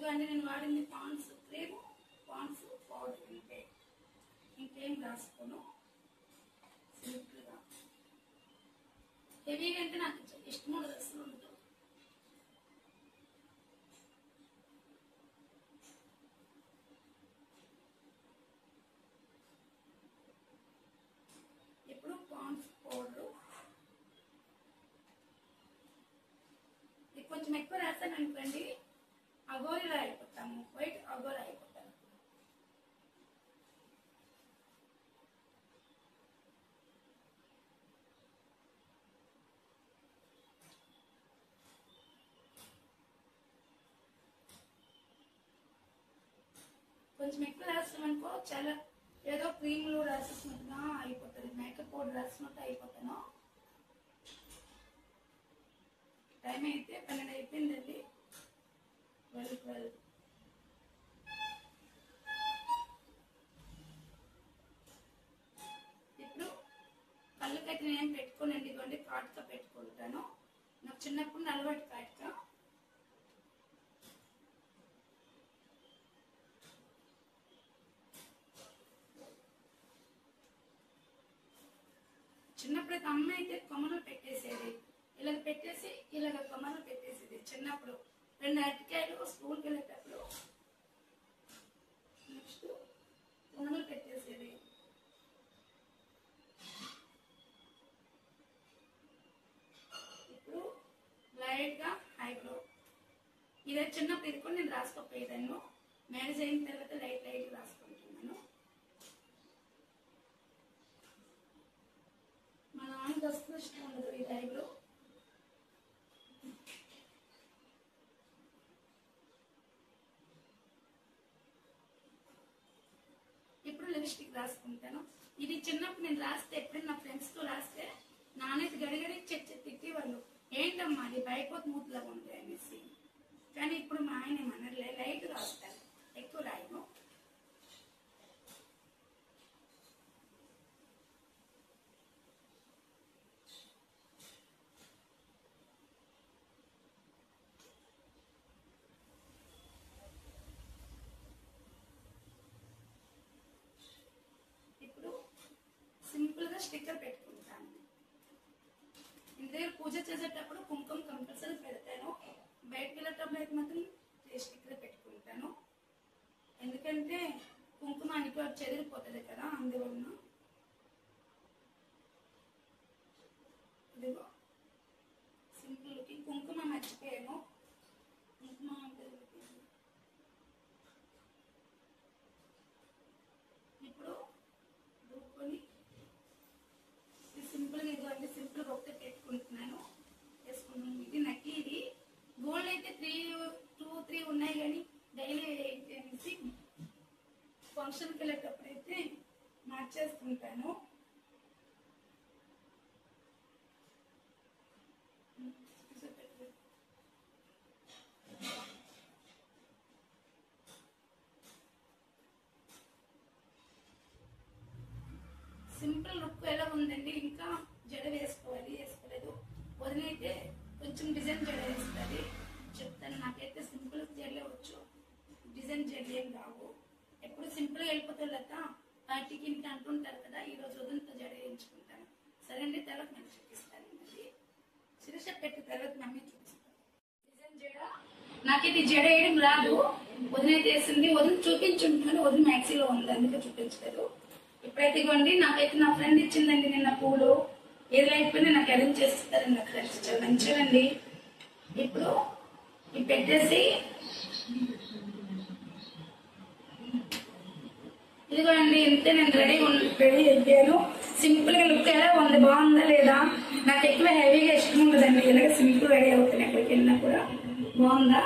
ఇదిగోండి నేను వాడింది పాండ్స్ క్రీమ్, పాండ్స్ పౌడర్. ఇంకేం రాసుకోను. సింపుల్గా హెవీగా అంటే నాకు ఇష్టం ఉండదు అసలు. ఉంటుంది ఇప్పుడు పాండ్స్ పౌడర్ కొంచెం ఎక్కువ రాస్తాను అనుకోండి, అగోరిలా అయిపోతాము, వైట్ అగోరా అయిపోతాము. కొంచెం ఎక్కువ రాస్తామనుకో చాలా ఏదో క్రీమ్లు రాసేసినట్టుగా అయిపోతుంది, మేకప్ పౌడర్ రాసినట్టు అయిపోతాను. టైం అయితే 12 అయిపోయిందండి. 12. ఇప్పుడు కళ్ళకైతే నేను పెట్టుకోనండి, ఇవ్వండి కాటుక పెట్టుకుంటాను. నాకు చిన్నప్పుడు అలవాటు కాటుక. చిన్నప్పుడు అమ్మ అయితే కొమ్మలు పెట్టేసేది, ఇలాగ పెట్టేసి ఇలాగ కొమ్మలు పెట్టేసేది. చిన్నప్పుడు 2 అరటికాయలు స్కూల్కి వెళ్ళేటప్పుడు నెక్స్ట్ కొమ్మలు పెట్టేసేది. ఇప్పుడు లైట్ గా ఐబ్రో, ఇదే చిన్నప్పుడు ఇది కూడా నేను రాసుకోపోయేదాన్ని. మ్యారేజ్ అయిన తర్వాత లైట్ రాసుకుంటున్నాను. మా నాన్నకి అసలు ఇష్టం ఉండదు ఈ ఐబ్రో. ఇప్పుడు లిప్స్టిక్ రాసుకుంటాను. ఇది చిన్నప్పుడు నేను రాస్తే, ఎప్పుడు నా ఫ్రెండ్స్ తో రాస్తే నాన్నైతే గడిగడి తిట్టేవాళ్ళు, ఏంటమ్మా అది బయటపోతు మూతలాగా ఉంటాయి అనేసి. కానీ ఇప్పుడు మా ఆయన మనర్లే, లైట్ రాస్తాను, ఎక్కువ రాయను. సింపుల్ గా స్టిక్కర్ పెట్టుకుంటాను. ఇంటి దగ్గర పూజ చేసేటప్పుడు కుంకుమ కంపల్సరీ పెడతాను. బయటకు వెళ్ళేటప్పుడు అయితే మాత్రం స్టిక్కర్ పెట్టుకుంటాను. ఎందుకంటే కుంకుమ అనికి చెదిరిపోతుంది కదా, అందువలన. ఇదిగో సింపుల్ లుకింగ్. కుంకుమ మర్చిపోయాను, కుంకుమ ఇప్పుడు దూకొని సింపుల్ గా ఇదిగోండి సింపుల్ గా ఒకటే పెట్టుకుంటున్నాను, వేసుకున్నాను. ఇది నక్కి, ఇది గోల్డ్ అయితే 2-3 ఉన్నాయి, కానీ డైలీ అనేసి ఫంక్షన్కి వెళ్ళేటప్పుడు అయితే మార్చేస్తుంటాను. సింపుల్ లుక్ ఎలా ఉందండి. ఇంకా జడ వేసుకోవాలి, వేసుకోలేదు. వదినైతే కొంచెం డిజైన్ జడ వేస్తుంది, చెప్తాను. నాకైతే సింపుల్ జడలే వచ్చు, డిజైన్ జడలు ఏం రావు. ఎప్పుడు సింపుల్ గా వెళ్ళిపోతారు కదా, పార్టీకి ఇంటి అంటుంటారు కదా. ఈ రోజు వదినతో జడ వేయించుకుంటాను. సరే అండి, తర్వాత నేను చూపిస్తాను. శిరీష పెట్టి తర్వాత మమ్మీ చూపిస్తాను. డిజైన్ జడ నాకైతే జడ వేయడం రాదు, వదినైతే వేసింది. వదిన చూపించుంటున్నాను, వదిన మ్యాక్సీలో ఉంది, అందుకే చూపించలేదు. ఇప్పుడైతే ఇవ్వండి, నాకైతే నా ఫ్రెండ్ ఇచ్చిందండి నిన్న పూలు. ఏది అయిపోయింది నాకు అరేంజ్ చేస్తారండి, నాకు ఫ్రెండ్స్ చాలా మంచిదండి. ఇప్పుడు ఇవి పెట్టేసి ఇదిగోండి, ఇంతే. నేను రెడీ అయిపోయాను. సింపుల్ గా లుక్ ఎలా ఉంది, బాగుందా లేదా? నాకు ఎక్కువ హెవీగా ఇష్టం ఉండదండి, ఇలాగ సింపుల్ రెడీ అవుతాను ఎక్కడికి వెళ్ళినా కూడా. బాగుందా?